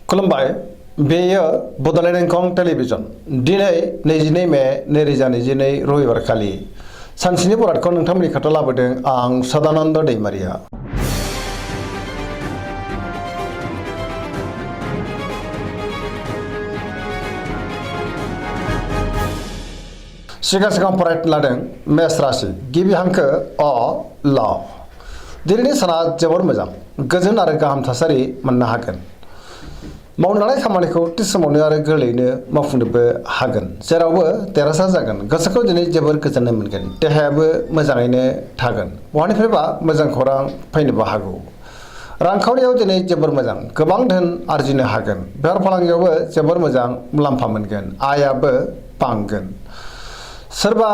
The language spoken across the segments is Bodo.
खुलुमबाय बेयो बड'लेण्ड इंखं टेलिभिजन दिनै 22 मे 2022 रबिबार खालि सानसेनि बरादखौ नोंथांमोननि खाथियाव लाबोदों आं सदानन्द दैमारिया। सिगां फरायनो लादों मेष राशि गिबि हांखो अ ल। दिनैनि साना जोबोर मोजां गोजोन आरो गाहाम थासारि मोननो हागोन। मावनो लानाय खामानिखौ थि समावनो आरो गोरलैयैनो मावफुंनोबो हागोन। जेरावबो देरहासार जागोन। गोसोखौ दिनै जोबोर गोजोननाय मोनगोन। देहायाबो मोजाङैनो थागोन। बहानिफ्रायबा मोजां खौरां फैनोबो हागौ। रांखावरियाव दिनै जोबोर मोजां गोबां धोन आरजिनो हागोन। बेफार फालांगियावबो जोबोर मोजां मुलाम्फा मोनगोन। आयाबो बांगोन। सोरबा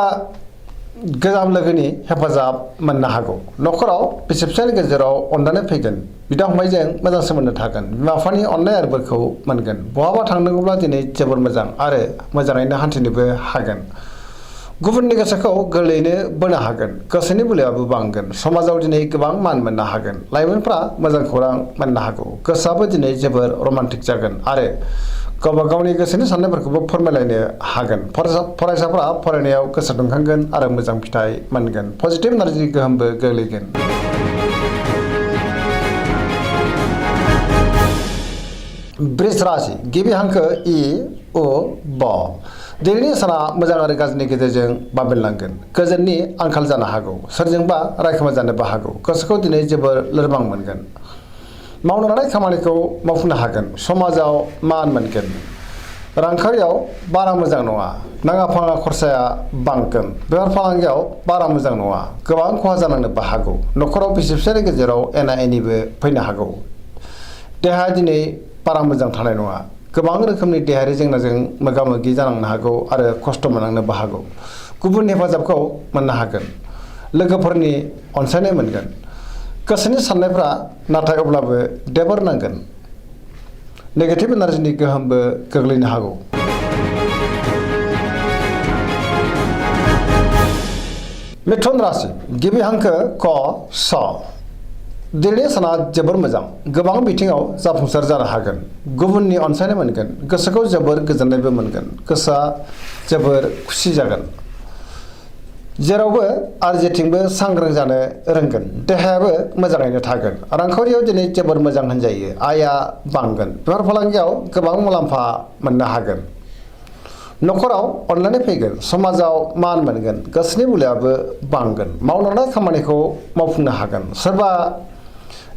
गोजाम लोगोनि हेफाजाब मोननो हागौ। न'खराव बिसि फिसायनि गेजेराव अनलायनाय फैगोन। बिदा फंबायजों मोजां सोमोन्दो थागोन। बिमा बिफानि अननाय आरो बोरखौ मोनगोन। बहाबा थांनांगौब्ला दिनै जोबोर मोजां आरो मोजाङैनो हान्थिनोबो हागोन। गुबुननि गोसोखौ गोरलैयैनो बोनो हागोन। गोसोनि बोलोआबो बांगोन। समाजाव दिनै गोबां मान मोननो हागोन। लाइमोनफ्रा मोजां खौरां मोननो हागौ। गोसोआबो दिनै जोबोर रमान्टिक जागोन आरो गावबा गावनि गोसोनि साननायफोरखौबो फोरमायलायनो हागोन। फरायसाफोरा फरायनायाव गोसो दुंखांगोन आरो मोजां फिथाइ मोनगोन। पजिटिभ एनार्जि गोहोमबो गोग्लैगोन। वृष राशि गिबि हांखो इ उ ब। दिनैनि साना मोजां आरो गाज्रिनि गेजेरजों बाबेनलांगोन। गोजोननि आंखाल जानो हागौ। सोरजोंबा रायखोमा जानोबो हागौ। गोसोखौ दिनै जोबोर लोरबां मोनगोन। मावनो लानाय खामानिखौ मावफुंनो हागोन। समाजाव मान मोनगोन। रांखावरियाव बारा मोजां नङा। नाङा फाङा खरसाया बांगोन। बेफार फालांगियाव बारा मोजां नङा। गोबां खहा जानांनोबो हागौ। न'खराव बिसि फिसायनि गेजेराव एना एनिबो फैनो हागौ। देहाया दिनै बारा मोजां थानाय नङा। गोबां रोखोमनि देहायारि जेंनाजों मोगा मोगि जानांनो हागौ आरो खस्थ' मोननांनोबो हागौ। गुबुननि हेफाजाबखौ मोननो हागोन। लोगोफोरनि अनसायनाय मोनगोन। गोसोनि साननायफ्रा नाथाय अब्लाबो देबर नांगोन। नेगेटिभ एनार्जिनि गोहोमबो गोग्लैनो हागौ। मिथुन राशि गिबि हांखो क स। दिनैनि साना जोबोर मोजां गोबां बिथिङाव जाफुंसार जानो हागोन। गुबुननि अनसायनाय मोनगोन। गोसोखौ जोबोर गोजोननायबो मोनगोन। गोसोआ जोबोर खुसि जागोन। जेरावबो आरो जेथिंबो सांग्रां जानो रोंगोन। देहायाबो मोजाङैनो थागोन। रांखावरियाव दिनै जोबोर मोजां होनजायो। आयआ बांगोन। बेफार फालांगियाव गोबां मुलाम्फा मोननो हागोन। न'खराव अनलायनाय फैगोन। समाजाव मान मोनगोन। गोसोनि बोलोआबो बांगोन। मावनो लानाय खामानिखौ मावफुंनो हागोन। सोरबा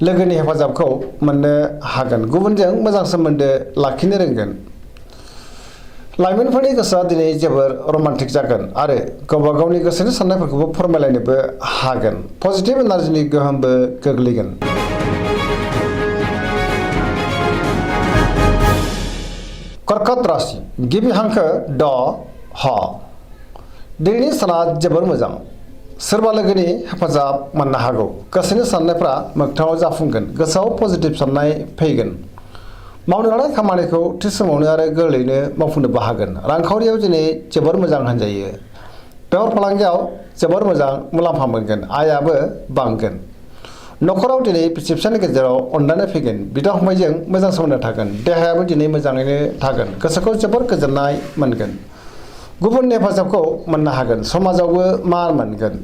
लोगोनि हेफाजाबखौ मोननो हागोन। गुबुनजों मोजां सोमोन्दो लाखिनो रोंगोन। लाइमोनफोरनि गोसोआ दिनै जोबोर रमान्टिक जागोन आरो गावबा गावनि गोसोनि साननायफोरखौबो फोरमायलायनोबो हागोन। पजिटिभ एनार्जिनि गोहोमबो गोग्लैगोन। कर्कट राशि गिबि हांखो ड ह। दिनैनि साना जोबोर मोजां। सोरबा लोगोनि हेफाजाब मोननो हागौ। गोसोनि साननायफ्रा मोगथाङाव जाफुंगोन। गोसोआव पजिटिभ साननाय फैगोन। मावनो लानाय खामानिखौ थि समावनो आरो गोरलैयैनो मावफुंनोबो हागोन। रांखावरियाव दिनै जोबोर मोजां होनजायो। बेफार फालांगियाव जोबोर मोजां मुलाम्फा मोनगोन। आयाबो बांगोन। न'खराव दिनै बिसि फिसायनि गेजेराव अनलायनाय फैगोन। बिदा फंबायजों मोजां सोमोन्दो थागोन। देहायाबो दिनै मोजाङैनो थागोन। गोसोखौ जोबोर गोजोननाय मोनगोन। गुबुननि हेफाजाबखौ मोननो हागोन। समाजावबो मान मोनगोन।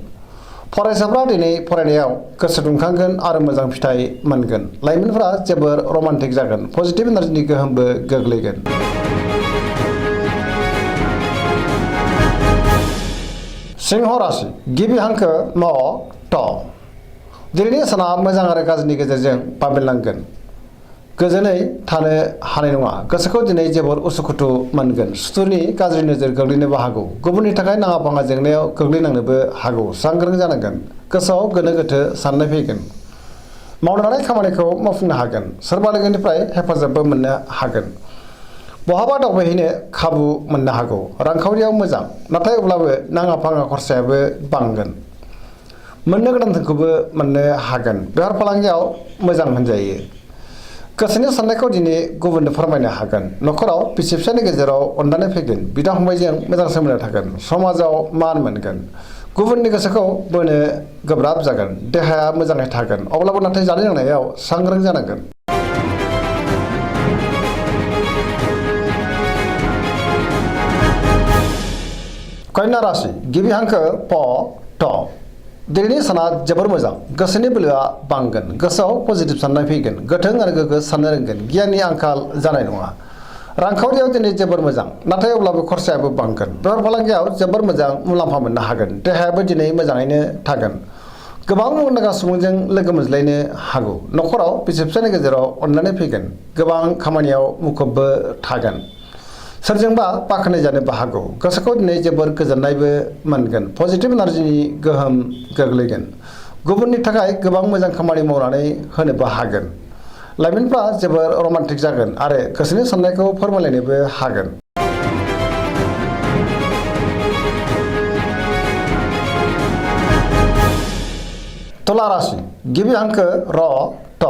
फरायसाफ्रा दिनै फरायनायाव गोसो दुंखांगोन आरो मोजां फिथाइ मोनगोन। लाइमोनफ्रा जोबोर रमान्टिक जागोन। पजिटिभ एनार्जिनि गोहोमबो गोग्लैगोन। सिंह राशि गिबि हांखो म ट। दिनैनि साना मोजां आरो गाज्रिनि गेजेरजों बाबेनलांगोन। गोजोनै थानो हानाय नङा। गोसोखौ दिनै जोबोर उसुखुथु मोनगोन। सुथुरनि गाज्रि नोजोर गोग्लैनोबो हागौ। गुबुननि थाखाय नाङा फाङा जेंनायाव गोग्लैनांनोबो हागौ। सांग्रां जानांगोन। गोसोआव गोनो गोथो साननाय फैगोन। मावनो लानाय खामानिखौ मावफुंनो हागोन। सोरबा लोगोनिफ्राय हेफाजाबबो मोननो हागोन। बहाबा दावबायहैनो खाबु मोननो हागौ। रांखावरियाव मोजां नाथाय अब्लाबो नाङा फाङा खरसायाबो बांगोन। मोननो गोनां धोनखौबो मोननो हागोन। बेफार फालांगियाव मोजां होनजायो। गोसोनि साननायखौ दिनै गुबुननो फोरमायनो हागोन। न'खराव बिसि फिसायनि गेजेराव अनलायनाय फैगोन। बिदा फंबायजों मोजां सोमोन्दो थागोन। समाजाव मान मोनगोन। गुबुननि गोसोखौ बोनो गोब्राब जागोन। देहाया मोजाङै थागोन। अब्लाबो नाथाय जानाय लोंनायाव सांग्रां जानांगोन। कन्या राशि गिबि हांखो प ट दिनैनि साना जोबोर मोजां गोसोनि बोलोआ बांगोन गोसोआव पजिटिभ साननाय फैगोन गोथों आरो गोग्गो साननो रोंगोन गियाननि आंखाल जानाय नङा रांखावरियाव दिनै जोबोर मोजां नाथाय अब्लाबो खरसायाबो बांगोन बेफार फालांगियाव जोबोर मोजां मुलाम्फा मोननो हागोन देहायाबो दिनै मोजाङैनो थागोन गोबां मुंदांखा सुबुंजों लोगो मोनज्लायनो हागौ नखराव बिसि फिसायनि गेजेराव अननानै फैगोन गोबां खामानियाव मुखुबबो थागोन सोरजोंबा बाख्नाय जानोबो हागौ गोसोखौ दिनै जोबोर गोजोननायबो मोनगोन पजिटिभ एनार्जिनि गोहोम गोग्लैगोन गुबुननि थाखाय गोबां मोजां खामानि मावनानै होनोबो हागोन लाइमोनफ्रा जोबोर रमान्टिक जागोन आरो गोसोनि साननायखौ फोरमायलायनोबो हागोन तुला राशि गिबि हांखो र ट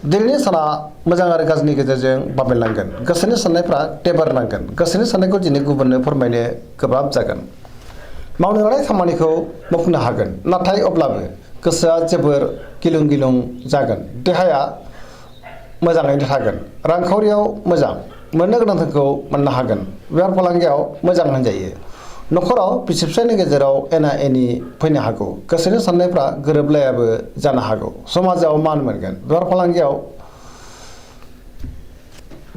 दिनैनि साना मोजां आरो गाज्रिनि गेजेरजों बाबेनलांगोन गोसोनि साननायफ्रा टेबार नांगोन गोसोनि साननायखौ दिनै गुबुननो फोरमायनो गोब्राब जागोन मावनो लानाय खामानिखौ मावफुंनो हागोन नाथाय अब्लाबो गोसोआ जोबोर गिलुं गिलुं जागोन देहाया मोजाङैनो थागोन रांखावरियाव मोजां मोननो गोनांखौ मोननो हागोन बेफार फालांगियाव मोजां होनजायो नखराव बिसि फिसायनि गेजेराव एना एनि फैनो हागौ गोसोनि साननायफ्रा गोरोबलायाबो जानो हागौ समाजाव मान मोनगोन बेफार फालांगियाव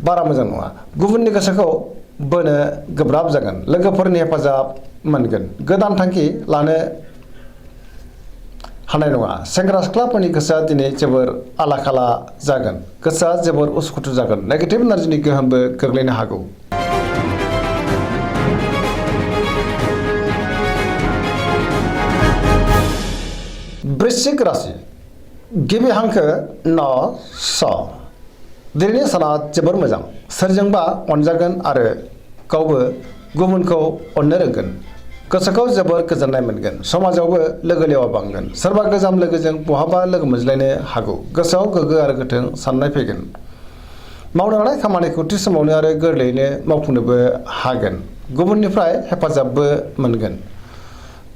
बारा मोजां नङा गुबुननि गोसोखौ बोनो गोब्राब जागोन लोगोफोरनि हेफाजाब मोनगोन गोदान थांखि लानो हानाय नङा सेंग्रा सिख्लाफोरनि गोसोआ दिनै जोबोर आला खाला जागोन गोसोआ जोबोर उसुखुथु जागोन नेगेटिभ एनार्जिनि गोहोमबो गोग्लैनो हागौ वृश्चिक राशि गिबि हांखो न स दिनैनि साना जोबोर मोजां सोरजोंबा अनजागोन आरो गावबो गुबुनखौ अननो रोंगोन गोसोखौ जोबोर गोजोननाय मोनगोन समाजावबो लोगो लेवा बांगोन सोरबा गोजाम लोगोजों बहाबा लोगो मोनज्लायनो हागौ गोसोआव गोग्गो आरो गोथों साननाय फैगोन मावनो लानाय खामानिखौ थि समावनो आरो गोरलैयैनो मावफुंनोबो हागोन गुबुननिफ्राय हेफाजाबबो मोनगोन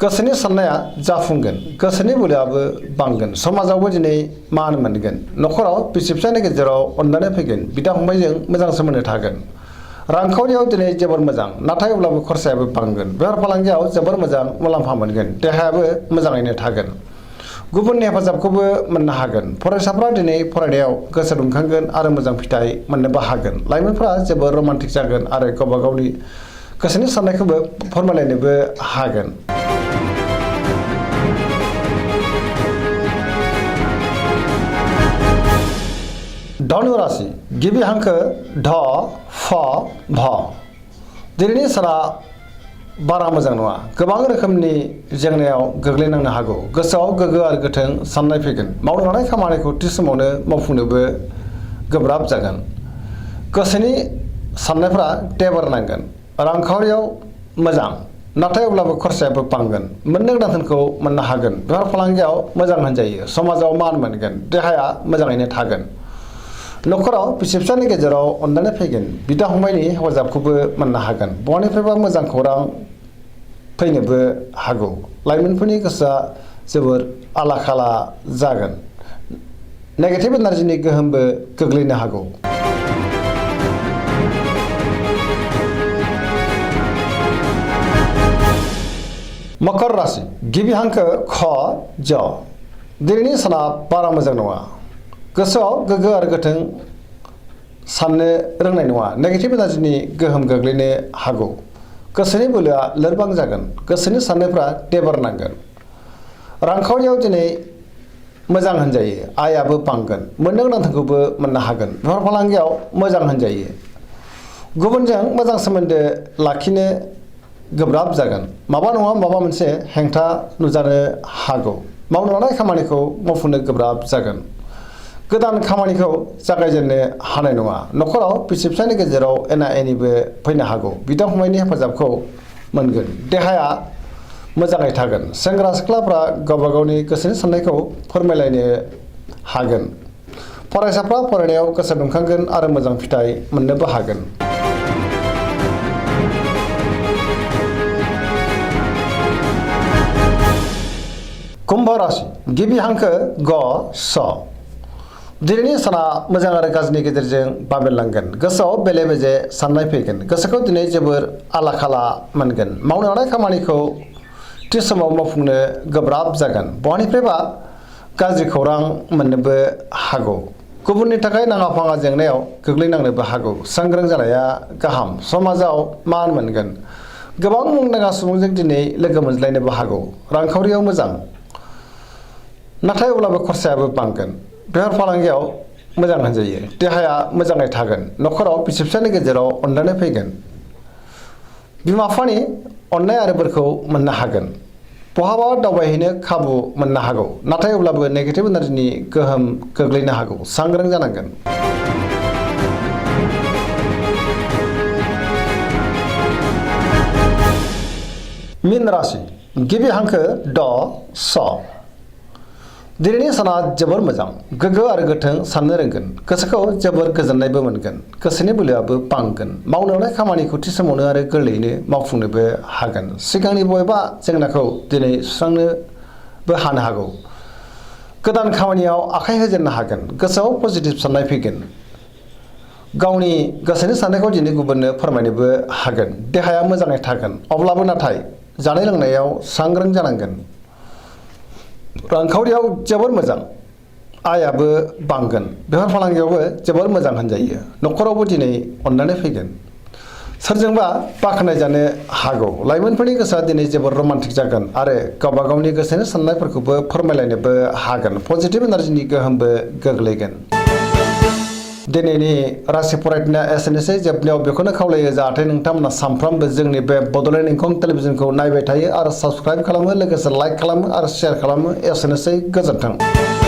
गोसोनि साननाया जाफुंगोन गोसोनि बोलोआबो बांगोन समाजावबो दिनै मान मोनगोन नखराव बिसि फिसायनि गेजेराव अननानै फैगोन बिदा फंबायजों मोजां सोमोन्दो थागोन रांखावरियाव दिनै जोबोर मोजां नाथाय अब्लाबो खरसायाबो बांगोन बेफार फालांगियाव जोबोर मोजां मुलाम्फा मोनगोन देहायाबो मोजाङैनो थागोन गुबुननि हेफाजाबखौबो मोननो हागोन फरायसाफ्रा दिनै फरायनायाव गोसो दुंखांगोन आरो मोजां फिथाइ मोननोबो हागोन लाइमोनफ्रा जोबोर रमान्टिक जागोन आरो गावबा गावनि गोसोनि साननायखौबो फोरमायलायनोबो हागोन धनु राशि गिबि हांखो ढ फ भ दिनैनि साना बारा मोजां नङा गोबां रोखोमनि जेंनायाव गोग्लैनांनो हागौ गोसोआव गोग्गो आरो गोथों साननाय फैगोन मावनो लानाय खामानिखौ थि समावनो मावफुंनोबो गोब्राब जागोन गोसोनि साननायफ्रा टेबार नांगोन रांखावरियाव मोजां नाथाय अब्लाबो खरसायाबो बांगोन मोननो गोनांखौ मोननो हागोन बेफार फालांगियाव मोजां होनजायो समाजाव मान मोनगोन देहाया मोजाङैनो थागोन नखराव बिसि फिसायनि गेजेराव अननानै फैगोन बिदा फंबायनि हेफाजाबखौबो मोननो हागोन बहानिफ्रायबा मोजां खौरां फैनोबो हागौ लाइमोनफोरनि गोसोआ जोबोर आला खाला जागोन नेगेटिभ एनार्जिनि गोहोमबो गोग्लैनो हागौ मकर राशि गिबि हांखो ख ज दिनैनि साना बारा मोजां नङा गोसोआव गोग्गो आरो गोथों साननो रोंनाय नङा नेगेटिभ एनार्जिनि गोहोम गोग्लैनो हागौ गोसोनि बोलोआ लोरबां जागोन गोसोनि साननायफ्रा टेबार नांगोन रांखावरियाव दिनै मोजां होनजायो आयाबो बांगोन मोननो गोनांखौबो मोननो हागोन बेफार फालांगियाव मोजां होनजायो गुबुनजों मोजां सोमोन्दो लाखिनो गोब्राब जागोन माबा नङा माबा मोनसे हेंथा नुजानो हागौ मावनो लानाय खामानिखौ मावफुंनो गोब्राब जागोन गोदान खामानिखौ जागायजेननो हानाय नङा नखराव बिसि फिसायनि गेजेराव एना एनिबो फैनो हागौ बिदा फंबायनि हेफाजाबखौ मोनगोन देहाया मोजाङै थागोन सेंग्रा सिख्लाफ्रा गावबा गावनि गोसोनि साननायखौ फोरमायलायनो हागोन फरायसाफ्रा फरायनायाव गोसो दुंखांगोन आरो मोजां फिथाइ मोननोबो हागोन कुम्भ राशि गिबि हांखो ग स दिनैनि साना मोजां आरो गाज्रिनि गेजेरजों बाबेनलांगोन। गोसोआव बेले बेजे साननाय फैगोन। गोसोखौ दिनै जोबोर आला खाला मोनगोन। मावनो हानाय खामानिखौ थि समाव मावफुंनो गोब्राब जागोन। बहानिफ्रायबा गाज्रि खौरां मोननोबो हागौ। गुबुननि थाखाय नाङा फाङा जेंनायाव गोग्लैनांनोबो हागौ। सांग्रां जानाया गाहाम। समाजाव मान मोनगोन। गोबां मुंदांखा सुबुंजों दिनै लोगो मोनज्लायनोबो हागौ। रांखावरियाव मोजां, नाथाय अब्लाबो खरसायाबो बांगोन। बेफार फालांगियाव मोजां होनजायो। देहाया मोजाङै थागोन। न'खराव बिसि फिसायनि गेजेराव अनलायनाय फैगोन। बिमा बिफानि अननाय आरो बोरखौ मोननो हागोन। बहाबा दावबायहैनो खाबु मोननो हागौ, नाथाय अब्लाबो नेगेटिभ एनार्जिनि गोहोम गोग्लैनो हागौ। सांग्रां जानांगोन। मीन राशि गिबि हांखो ड स। दिनैनि साना जोबोर मोजां। गोग्गो आरो गोथों साननो रोंगोन। गोसोखौ जोबोर गोजोननायबो मोनगोन। गोसोनि बोलोआबो बांगोन। मावनो हानाय खामानिखौ थि समावनो आरो गोरलैयैनो मावफुंनोबो हागोन। सिगांनि बबेबा जेंनाखौ दिनै सुस्रांनोबो हानो हागौ। गोदान खामानियाव आखाइ होजेननो हागोन। गोसोआव पजिटिभ साननाय फैगोन। गावनि गोसोनि साननायखौ दिनै गुबुननो फोरमायनोबो हागोन। देहाया मोजाङै थागोन। अब्लाबो नाथाय जानाय लोंनायाव सांग्रां जानांगोन। रांखावरियाव जोबोर मोजां। आयाबो बांगोन। बेफार फालांगियावबो जोबोर मोजां होनजायो। न'खरावबो दिनै अननानै फैगोन। सोरजोंबा बाख्नायजानो हागौ। लाइमोनफोरनि गोसोआ दिनै जोबोर रमान्टिक जागोन आरो गावबा गावनि गोसोनि साननायफोरखौबो फोरमायलायनोबो हागोन। पजिटिभ एनार्जिनि गोहोमबो गोग्लैगोन। दिनैनि राशि फरायनाया एसेनोसै। जोबनायाव बेखौनो खावलायो जाहाथे नोंथांमोना सानफ्रामबो जोंनि बे बड'लेण्ड इंखं टेलिभिजनखौ नायबाय थायो आरो साबस्क्राइब खालामो, लोगोसे लाइक खालामो आरो शेयार खालामो। एसेनोसै, गोजोन्थों।